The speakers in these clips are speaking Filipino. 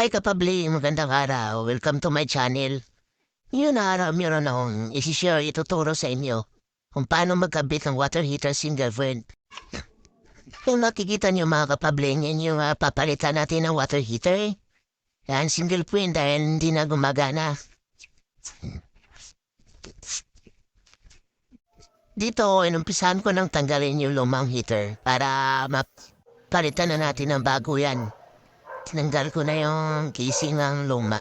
Hi kapabli, magandang araw. Welcome to my channel. Ngayon na araw, meron akong isi-share, ituturo sa inyo kung paano magkabit ng water heater single friend. Kung nakikita niyo mga kapabli, yan yung papalitan natin ng water heater. Yan, single friend dahil hindi na gumagana. Dito, inumpisahan ko nang tanggalin yung lumang heater para mapalitan na natin ng bago yan. Tinanggal ko na yung casing ng luma.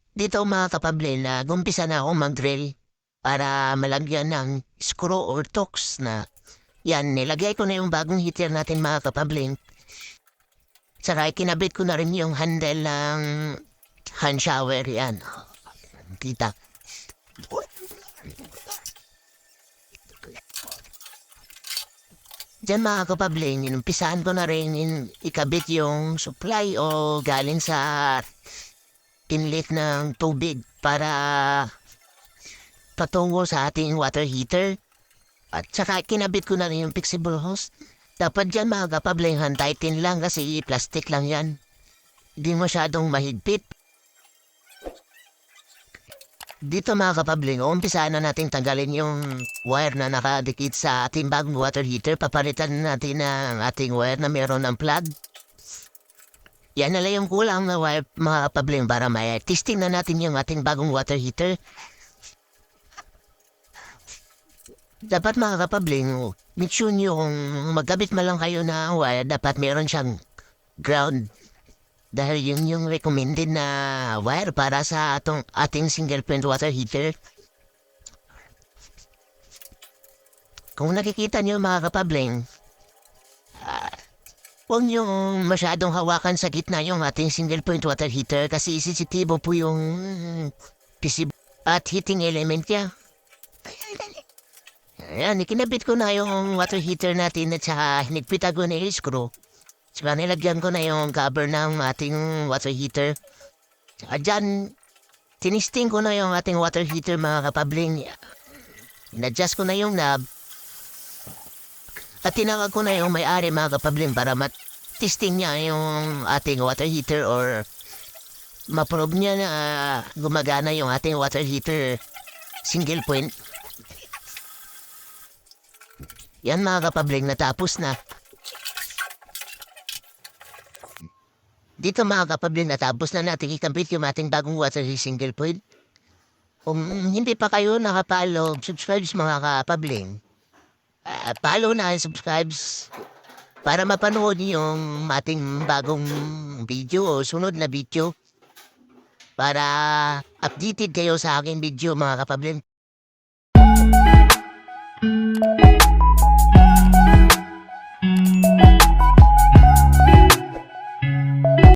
Dito mga kapable na gumpisa na akong mag-drill para malagyan ng screw or tools na yan, nilagay ko na yung bagong heater natin mga kapable. Saka kinabit ko na rin yung handle ng hand shower yan. Kita. Diyan mga kapable, inumpisahan ko na rin ikabit yung supply o galing sa inlet ng tubig para patungo sa ating water heater. At saka kinabit ko na rin yung flexible hose. Dapat dyan mga kapable, hand-tighten lang kasi plastic lang yan. Hindi masyadong mahigpit. Dito mga kapabling, umpisaan na natin tanggalin yung wire na nakadikit sa ating bagong water heater. Papalitan natin ang ating wire na meron ng plug. Yan na lang yung kulang na wire mga kapabling para may testing na natin yung ating bagong water heater. Dapat mga kapabling, make sure nyo kung magkabit man lang kayo na wire, dapat meron siyang ground. Dahil yun yung recommended na wire para sa ating single point water heater. Kung nakikita nyo mga kapabling, huwag nyo masyadong hawakan sa gitna yung ating single point water heater kasi sensitibo po yung PC at heating element niya. Ayan, ikinabit ko na yung water heater natin at saka hinigpitan ko na yung screw. Saka nilagyan ko na yung cover ng ating water heater. Saka dyan, tinisting ko na yung ating water heater mga kapabling. In-adjust ko na yung knob. At tinawag ko na yung may-ari mga kapabling para mat-testing niya yung ating water heater or ma-probe niya na gumagana yung ating water heater single point. Yan mga kapabling, natapos na. Dito mga kapabling, natapos na natin ikabit yung ating bagong water single point. Kung hindi pa kayo nakapalo, subscribe mga kapabling. Follow na, subscribe para mapanood yung ating bagong video o sunod na video. Para updated kayo sa aking video mga kapabling.